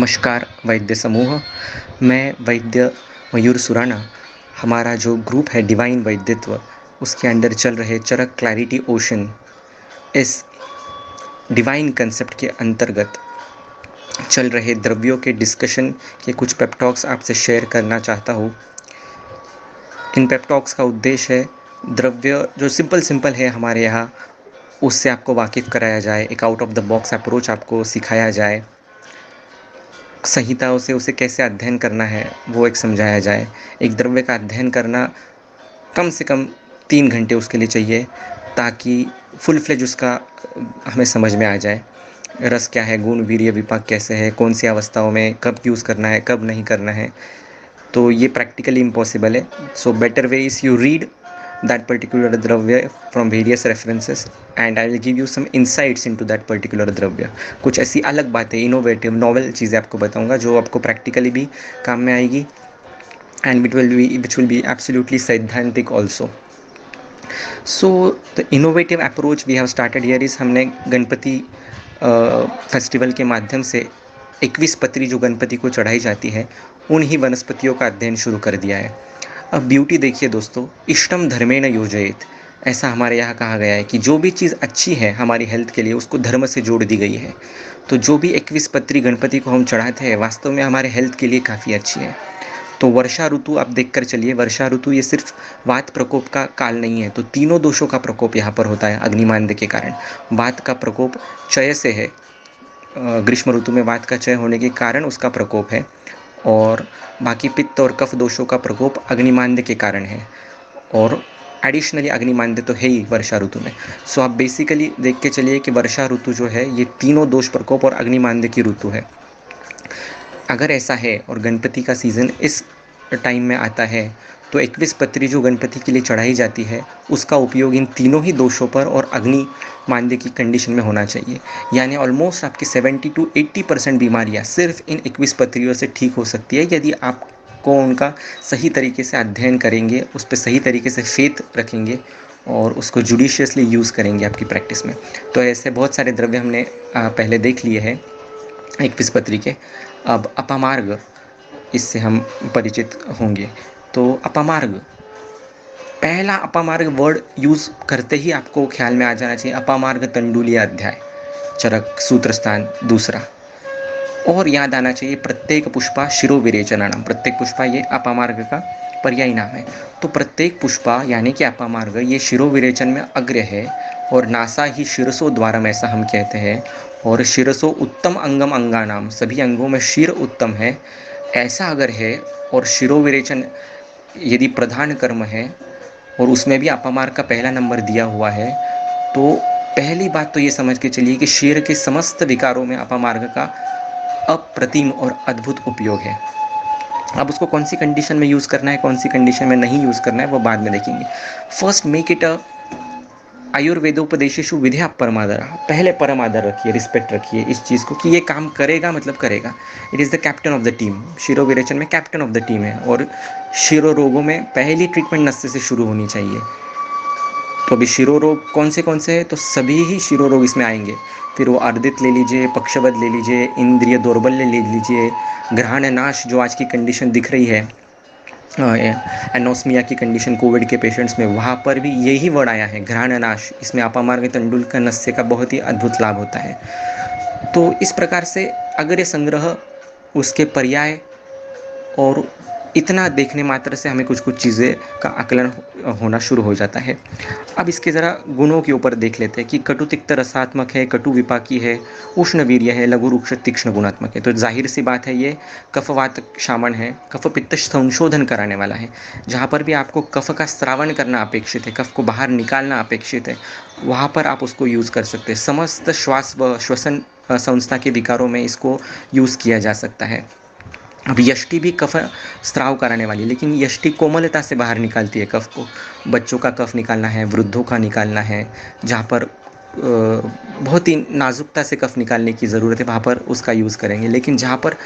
नमस्कार वैद्य समूह। मैं वैद्य मयूर सुराना। हमारा जो ग्रुप है डिवाइन वैद्यत्व, उसके अंडर चल रहे चरक क्लैरिटी ओशन, इस डिवाइन कंसेप्ट के अंतर्गत चल रहे द्रव्यों के डिस्कशन के कुछ पेप्टॉक्स आपसे शेयर करना चाहता हूँ। इन पेप्टॉक्स का उद्देश्य है द्रव्य जो सिंपल है हमारे यहाँ, उससे आपको वाकिफ़ कराया जाए, एक out of the box approach आपको सिखाया जाए, संहिताओं से उसे कैसे अध्ययन करना है वो एक समझाया जाए। एक द्रव्य का अध्ययन करना कम से कम 3 घंटे उसके लिए चाहिए, ताकि फुल फ्लेज उसका हमें समझ में आ जाए। रस क्या है, गुण वीर्य विपाक कैसे है, कौन सी अवस्थाओं में कब यूज़ करना है, कब नहीं करना है, तो ये प्रैक्टिकली इम्पॉसिबल है। So better way is you read that particular द्रव्य from various references and I will give you some insights into that particular द्रव्य। कुछ ऐसी अलग बातें, इनोवेटिव नॉवल चीज़ें आपको बताऊंगा जो आपको प्रैक्टिकली भी काम में आएगी, and which will be absolutely सैद्धांतिक also। So the innovative approach we have started here is हमने गणपति फेस्टिवल के माध्यम से 21 पत्री जो गणपति को चढ़ाई जाती है, उन्हीं वनस्पतियों का अध्ययन शुरू कर दिया है। अब ब्यूटी देखिए दोस्तों, इष्टम धर्मेण योजयेत, ऐसा हमारे यहाँ कहा गया है कि जो भी चीज़ अच्छी है हमारी हेल्थ के लिए उसको धर्म से जोड़ दी गई है। तो जो भी 21 पत्री गणपति को हम चढ़ाते हैं वास्तव में हमारे हेल्थ के लिए काफ़ी अच्छी है। तो वर्षा ऋतु आप देख कर चलिए, वर्षा ऋतु ये सिर्फ वात प्रकोप का काल नहीं है, तो तीनों दोषों का प्रकोप यहाँ पर होता है अग्निमांद्य के कारण। वात का प्रकोप क्षय से है, ग्रीष्म ऋतु में वात का क्षय होने के कारण उसका प्रकोप है, और बाकी पित्त और कफ दोषों का प्रकोप अग्निमांद्य के कारण है, और एडिशनली अग्निमांद्य तो है ही वर्षा ऋतु में। सो आप बेसिकली देख के चलिए कि वर्षा ऋतु जो है ये तीनों दोष प्रकोप और अग्निमांद्य की ऋतु है। अगर ऐसा है और गणपति का सीज़न इस टाइम में आता है, तो 21 पत्री जो गणपति के लिए चढ़ाई जाती है उसका उपयोग इन तीनों ही दोषों पर और अग्नि मांद्य की कंडीशन में होना चाहिए। यानी ऑलमोस्ट आपकी 70 to 80% बीमारियाँ सिर्फ इन 21 पत्रियों से ठीक हो सकती है, यदि आपको उनका सही तरीके से अध्ययन करेंगे, उस पर सही तरीके से फेथ रखेंगे और उसको जुडिशियसली यूज़ करेंगे आपकी प्रैक्टिस में। तो ऐसे बहुत सारे द्रव्य हमने पहले देख लिए हैं 21 पत्री के। अब अपामार्ग, इससे हम परिचित होंगे। तो अपामार्ग, पहला अपामार्ग वर्ड यूज़ करते ही आपको ख्याल में आ जाना चाहिए अपामार्ग तंडुलीय अध्याय, चरक सूत्र स्थान दूसरा। और याद आना चाहिए प्रत्येक पुष्पा शिरोविरेचनानाम, प्रत्येक पुष्पा ये अपामार्ग का पर्यायी नाम है। तो प्रत्येक पुष्पा यानी कि अपामार्ग ये शिरोविरेचन में अग्र है, और नासा ही शिरसो द्वारम ऐसा हम कहते हैं, और शिरसो उत्तम अंगम अंगानाम, सभी अंगों में शिर उत्तम है, ऐसा अगर है, और शिरोविरेचन यदि प्रधान कर्म है और उसमें भी अपामार्ग का पहला नंबर दिया हुआ है, तो पहली बात तो ये समझ के चलिए कि शिर के समस्त विकारों में अपामार्ग का अप्रतिम और अद्भुत उपयोग है। अब उसको कौन सी कंडीशन में यूज़ करना है, कौन सी कंडीशन में नहीं यूज़ करना है, वो बाद में देखेंगे। फर्स्ट मेक इट अ आयुर्वेदोपदेशेषु विधिया परमादर, पहले परम आदर रखिए, रिस्पेक्ट रखिए इस चीज़ को कि ये काम करेगा मतलब करेगा। It is the captain of the team, शिरोविरेचन में कैप्टन ऑफ द टीम है, और शिरो रोगों में पहली ट्रीटमेंट नस्य से शुरू होनी चाहिए। तो अभी शिरो रोग कौन से हैं, तो सभी ही शिरो रोग इसमें आएंगे। फिर वो अर्दित ले लीजिए, पक्षवद ले लीजिए, इंद्रिय दौर्बल्य ले लीजिए, ग्रहण नाश जो आज की कंडीशन दिख रही है, एनोस्मिया की कंडीशन कोविड के पेशेंट्स में, वहाँ पर भी यही वर्ड आया है घ्राण नाश। इसमें अपामार्ग तंडुल का नस्य का बहुत ही अद्भुत लाभ होता है। तो इस प्रकार से अगर ये संग्रह, उसके पर्याय और इतना देखने मात्र से हमें कुछ चीज़ें का आकलन होना शुरू हो जाता है। अब इसके ज़रा गुणों के ऊपर देख लेते हैं कि कटु तिक्त रसात्मक है, कटु विपाकी है, उष्ण वीर्य है, लघु रुक्ष तीक्ष्ण गुणात्मक है। तो जाहिर सी बात है ये कफवात शामन है, कफ पित्त संशोधन कराने वाला है। जहाँ पर भी आपको कफ का स्रावन करना अपेक्षित है, कफ को बाहर निकालना अपेक्षित है, वहाँ पर आप उसको यूज़ कर सकते हैं। समस्त श्वास व श्वसन संस्था के विकारों में इसको यूज़ किया जा सकता है। अब यष्टि भी कफ स्राव कराने वाली, लेकिन यष्टि कोमलता से बाहर निकालती है कफ को। बच्चों का कफ निकालना है, वृद्धों का निकालना है, जहाँ पर बहुत ही नाजुकता से कफ निकालने की ज़रूरत है, वहाँ पर उसका यूज़ करेंगे। लेकिन जहाँ पर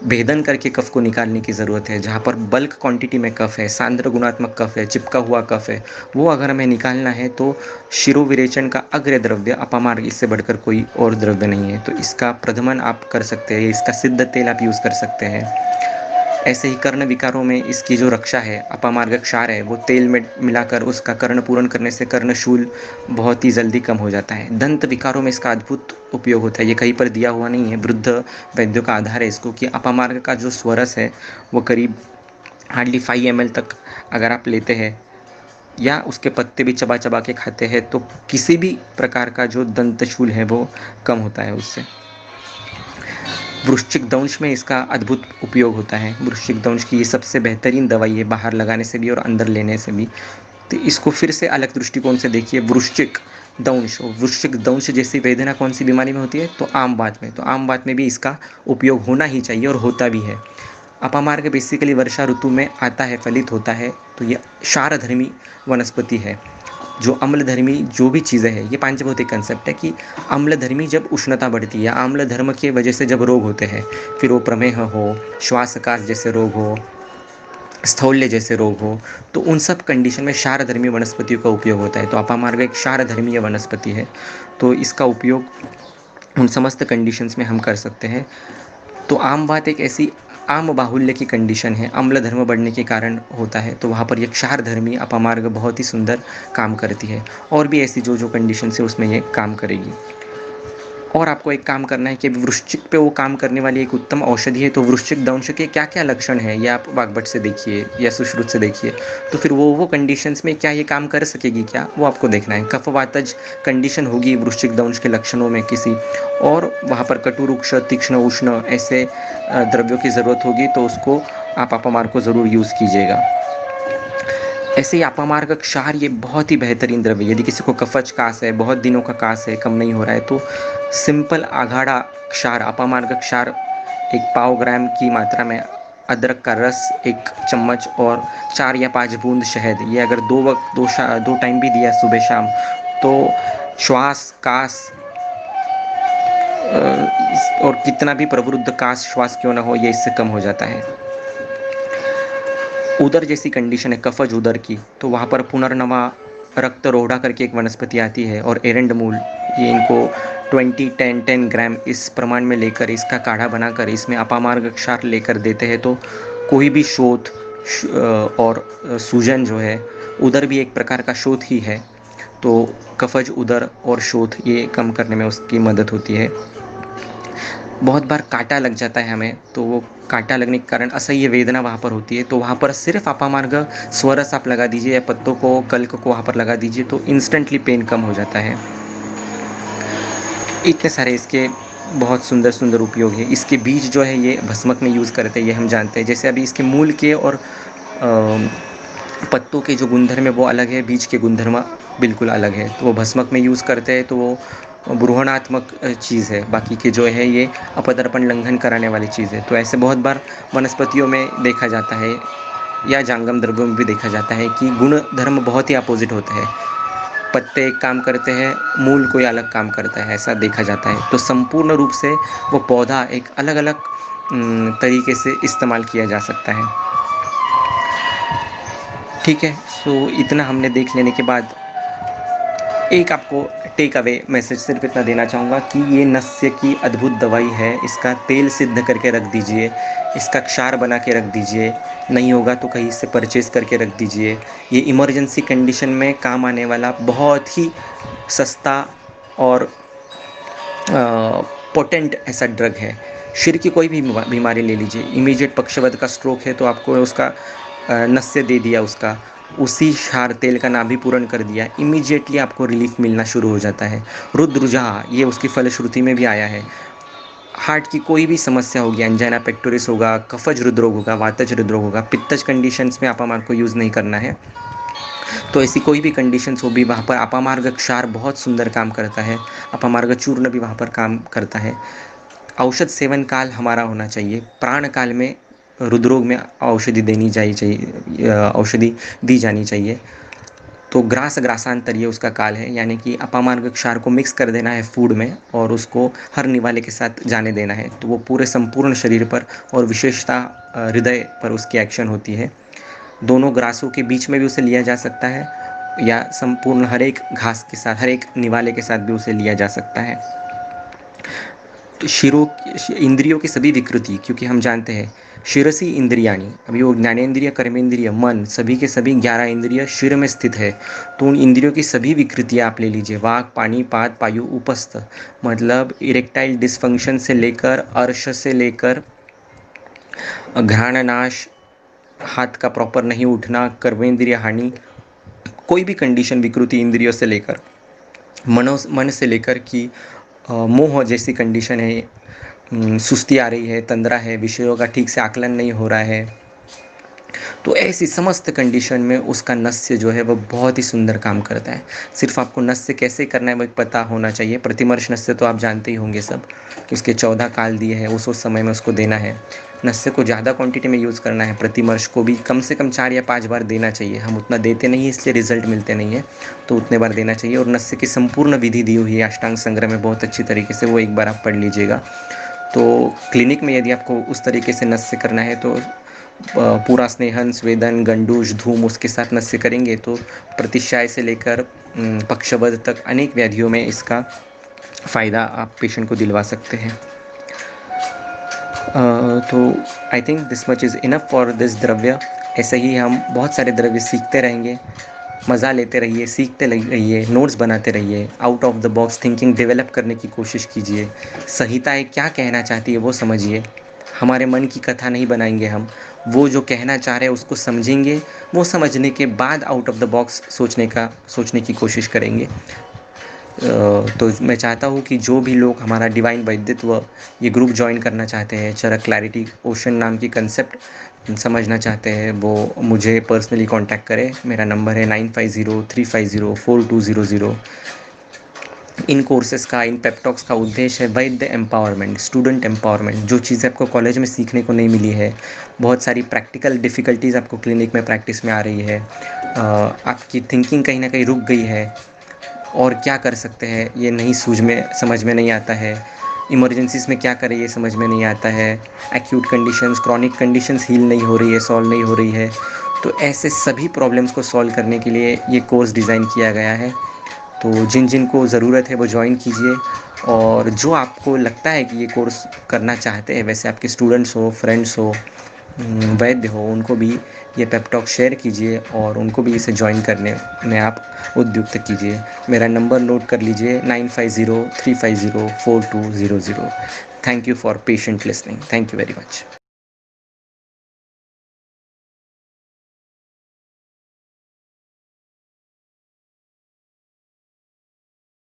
भेदन करके कफ को निकालने की ज़रूरत है, जहाँ पर बल्क क्वांटिटी में कफ है, सांद्र गुणात्मक कफ है, चिपका हुआ कफ है, वो अगर हमें निकालना है तो शिरोविरेचन का अग्र द्रव्य अपामार्ग, इससे बढ़कर कोई और द्रव्य नहीं है। तो इसका प्रदमन आप कर सकते हैं, इसका सिद्ध तेल आप यूज़ कर सकते हैं। ऐसे ही कर्ण विकारों में इसकी जो रक्षा है, अपामार्ग क्षार है, वो तेल में मिलाकर उसका कर्ण पूरण करने से कर्णशूल बहुत ही जल्दी कम हो जाता है। दंत विकारों में इसका अद्भुत उपयोग होता है, ये कहीं पर दिया हुआ नहीं है, वृद्ध वैद्यों का आधार है इसको, कि अपामार्ग का जो स्वरस है वो करीब हार्डली 5 ml तक अगर आप लेते हैं या उसके पत्ते भी चबा चबा के खाते हैं तो किसी भी प्रकार का जो दंतशूल है वो कम होता है उससे। वृश्चिक दंश में इसका अद्भुत उपयोग होता है। वृश्चिक दंश की ये सबसे बेहतरीन दवाई है, बाहर लगाने से भी और अंदर लेने से भी। तो इसको फिर से अलग दृष्टिकोण से देखिए। वृश्चिक दंश जैसी वेदना कौन सी बीमारी में होती है? तो आम बात में। तो आम बात में भी इसका उपयोग होना ही चाहिए और होता भी है। अपामार्ग बेसिकली वर्षा ऋतु में आता है, फलित होता है। तो ये क्षारधर्मी वनस्पति है। जो अम्लधर्मी जो भी चीज़ें हैं, ये पांचभौतिक कंसेप्ट है कि अम्लधर्मी जब उष्णता बढ़ती है या आम्ल धर्म की वजह से जब रोग होते हैं, फिर वो प्रमेह हो, श्वासकाश जैसे रोग हो, स्थौल्य जैसे रोग हो, तो उन सब कंडीशन में क्षारधर्मी वनस्पतियों का उपयोग होता है। तो अपामार्ग एक क्षारधर्मीय वनस्पति है, तो इसका उपयोग उन समस्त कंडीशंस में हम कर सकते हैं। तो आम बात एक ऐसी आम बाहुल्य की कंडीशन है, अम्ल धर्म बढ़ने के कारण होता है, तो वहाँ पर ये क्षारधर्मी अपामार्ग बहुत ही सुंदर काम करती है। और भी ऐसी जो जो कंडीशन है उसमें ये काम करेगी। और आपको एक काम करना है कि वृश्चिक पे वो काम करने वाली एक उत्तम औषधि है। तो वृश्चिक दंश के क्या क्या लक्षण है, ये आप वाग्भट से देखिए या सुश्रुत से देखिए। तो फिर वो कंडीशंस में क्या ये काम कर सकेगी क्या, वो आपको देखना है। कफवातज कंडीशन होगी वृश्चिक दंश के लक्षणों में किसी, और वहाँ पर कटु, रुक्ष, तीक्ष्ण, उष्ण ऐसे द्रव्यों की ज़रूरत होगी, तो उसको आप अपामार्ग को ज़रूर यूज़ कीजिएगा। ऐसे ही अपामार्ग क्षार ये बहुत ही बेहतरीन द्रव्य है। यदि किसी को कफज कास है, बहुत दिनों का कास है, कम नहीं हो रहा है, तो सिंपल आघाड़ा क्षार, अपामार्ग क्षार 1 पाव ग्राम की मात्रा में, अदरक का रस 1 चम्मच और 4 या 5 बूंद शहद, ये अगर 2 टाइम भी दिया सुबह शाम, तो श्वास कास और कितना भी प्रवृद्ध कास श्वास क्यों ना हो, ये इससे कम हो जाता है। उदर जैसी कंडीशन है, कफज उदर की, तो वहाँ पर पुनर्नवा रक्त रोढ़ा करके एक वनस्पति आती है, और एरंड मूल, ये इनको 20-10-10 ग्राम इस प्रमाण में लेकर इसका काढ़ा बनाकर इसमें अपामार्ग क्षार लेकर देते हैं, तो कोई भी शोथ और सूजन जो है, उदर भी एक प्रकार का शोथ ही है, तो कफज उदर और शोथ ये कम करने में उसकी मदद होती है। बहुत बार कांटा लग जाता है हमें, तो वो कांटा लगने के कारण असह्य वेदना वहाँ पर होती है, तो वहाँ पर सिर्फ अपामार्ग स्वरस आप लगा दीजिए या पत्तों को, कल्क को वहाँ पर लगा दीजिए, तो इंस्टेंटली पेन कम हो जाता है। इतने सारे इसके बहुत सुंदर सुंदर उपयोग है। इसके बीज जो है ये भस्मक में यूज़ करते हैं, ये हम जानते हैं। जैसे अभी इसके मूल के और पत्तों के जो गुणधर्म है वो अलग है, बीज के गुणधर्म बिल्कुल अलग है, तो वो भस्मक में यूज़ करते हैं, तो वो ब्रूहणात्मक चीज़ है। बाकी के जो है ये अपदर्पण लंघन कराने वाली चीज़ है। तो ऐसे बहुत बार वनस्पतियों में देखा जाता है या जांगम द्रव्यों में भी देखा जाता है कि गुण धर्म बहुत ही अपोजिट होता है। पत्ते एक काम करते हैं, मूल कोई अलग काम करता है, ऐसा देखा जाता है। तो संपूर्ण रूप से वो पौधा एक अलग अलग तरीके से इस्तेमाल किया जा सकता है। ठीक है, सो इतना हमने देख लेने के बाद एक आपको टेक अवे मैसेज सिर्फ इतना देना चाहूँगा कि ये नस्य की अद्भुत दवाई है। इसका तेल सिद्ध करके रख दीजिए, इसका क्षार बना के रख दीजिए, नहीं होगा तो कहीं से परचेज़ करके रख दीजिए। ये इमरजेंसी कंडीशन में काम आने वाला बहुत ही सस्ता और पोटेंट ऐसा ड्रग है। सिर की कोई भी बीमारी ले लीजिए, इमीडिएट पक्षवद का स्ट्रोक है तो आपको उसका नस्य दे दिया, उसका उसी क्षार तेल का नाभि पूरण कर दिया, इमीडिएटली आपको रिलीफ मिलना शुरू हो जाता है। रुद्रजा, ये उसकी फलश्रुति में भी आया है। हार्ट की कोई भी समस्या होगी, एंजाइना पेक्टोरिस होगा, कफज हृदरोग होगा, वातज हृदरोग होगा, पित्तज कंडीशंस में अपामार्ग को यूज़ नहीं करना है। तो ऐसी कोई भी कंडीशंस हो भी, वहाँ पर अपामार्ग क्षार बहुत सुंदर काम करता है। अपामार्ग चूर्ण भी वहाँ पर काम करता है। औषध सेवन काल हमारा होना चाहिए, प्राण काल में हृदरोग में औषधि दी जानी चाहिए। तो तो ग्रासांतर ये उसका काल है, यानी कि अपामार्ग क्षार को मिक्स कर देना है फूड में और उसको हर निवाले के साथ जाने देना है, तो वो पूरे संपूर्ण शरीर पर और विशेषता हृदय पर उसकी एक्शन होती है। दोनों ग्रासों के बीच में भी उसे लिया जा सकता है या संपूर्ण हर एक घास के साथ, हर एक निवाले के साथ भी उसे लिया जा सकता है। तो इंद्रियों की सभी विकृति, क्योंकि हम जानते हैं शिरसी इंद्रियाणी, अभी वो ज्ञानेंद्रिय, कर्मेंद्रिय, मन, सभी के सभी 11 इंद्रिय शिर में स्थित है। तो उन इंद्रियों की सभी विकृतियाँ आप ले लीजिए, वाक, पानी, पाद, पायु, उपस्थ, मतलब इरेक्टाइल डिसफंक्शन से लेकर अर्श से लेकर घ्राणनाश, हाथ का प्रॉपर नहीं उठना, कर्मेंद्रिय हानि, कोई भी कंडीशन विकृति इंद्रियों से लेकर मन से लेकर कि मोह जैसी कंडीशन है, सुस्ती आ रही है, तंद्रा है, विषयों का ठीक से आकलन नहीं हो रहा है, तो ऐसी समस्त कंडीशन में उसका नस्य जो है वह बहुत ही सुंदर काम करता है। सिर्फ आपको नस्य कैसे करना है वो पता होना चाहिए। प्रतिमर्श नस्य तो आप जानते ही होंगे सब, कि उसके 14 काल दिए हैं, उस समय में उसको देना है। नस्य को ज़्यादा क्वांटिटी में यूज़ करना है, प्रतिमर्श को भी कम से कम 4 या 5 बार देना चाहिए। हम उतना देते नहीं हैं इसलिए रिजल्ट मिलते नहीं है, तो उतने बार देना चाहिए। और नस्य की संपूर्ण विधि दी हुई है अष्टांग संग्रह में बहुत अच्छी तरीके से, वो एक बार आप पढ़ लीजिएगा। तो क्लिनिक में यदि आपको उस तरीके से नस्य करना है तो पूरा स्नेहन, स्वेदन, गंडूश, धूम उसके साथ नस्य करेंगे तो प्रतिशाय से लेकर पक्षवध तक अनेक व्याधियों में इसका फ़ायदा आप पेशेंट को दिलवा सकते हैं। तो I think this much is enough for this द्रव्य। ऐसे ही हम बहुत सारे द्रव्य सीखते रहेंगे, मज़ा लेते रहिए, सीखते रहिए, नोट्स बनाते रहिए, out of the box thinking develop करने की कोशिश कीजिए। संहिताएँ क्या कहना चाहती है वो समझिए। हमारे मन की कथा नहीं बनाएंगे हम, वो जो कहना चाह रहे हैं उसको समझेंगे, वो समझने के बाद आउट ऑफ द बॉक्स सोचने की कोशिश करेंगे। तो मैं चाहता हूँ कि जो भी लोग हमारा डिवाइन वैदित्व ये ग्रुप ज्वाइन करना चाहते हैं, चरक क्लैरिटी ओशन नाम की कंसेप्ट समझना चाहते हैं, वो मुझे पर्सनली कांटेक्ट करें। मेरा नंबर है 9503504200। इन कोर्सेज़ का, इन पेपटॉक्स का उद्देश्य है वैद्य एम्पावरमेंट, स्टूडेंट एम्पावरमेंट। जो चीज़ें आपको कॉलेज में सीखने को नहीं मिली है, बहुत सारी प्रैक्टिकल डिफ़िकल्टीज़ आपको क्लिनिक में प्रैक्टिस में आ रही है, आपकी थिंकिंग कहीं ना कहीं रुक गई है और क्या कर सकते हैं ये नहीं समझ में नहीं आता है, इमरजेंसीज़ में क्या करें ये समझ में नहीं आता है, acute conditions, chronic conditions heal नहीं हो रही है, सॉल्व नहीं हो रही है, तो ऐसे सभी प्रॉब्लम्स को सॉल्व करने के लिए ये कोर्स डिज़ाइन किया गया है। तो जिन को ज़रूरत है वो ज्वाइन कीजिए। और जो आपको लगता है कि ये कोर्स करना चाहते हैं, वैसे आपके स्टूडेंट्स हो, फ्रेंड्स हो, वैद्य हो, उनको भी ये पेपटॉक शेयर कीजिए और उनको भी इसे ज्वाइन करने में आप उद्युक्त कीजिए। मेरा नंबर नोट कर लीजिए 9503504200। Thank you for patient listening. Thank you very much.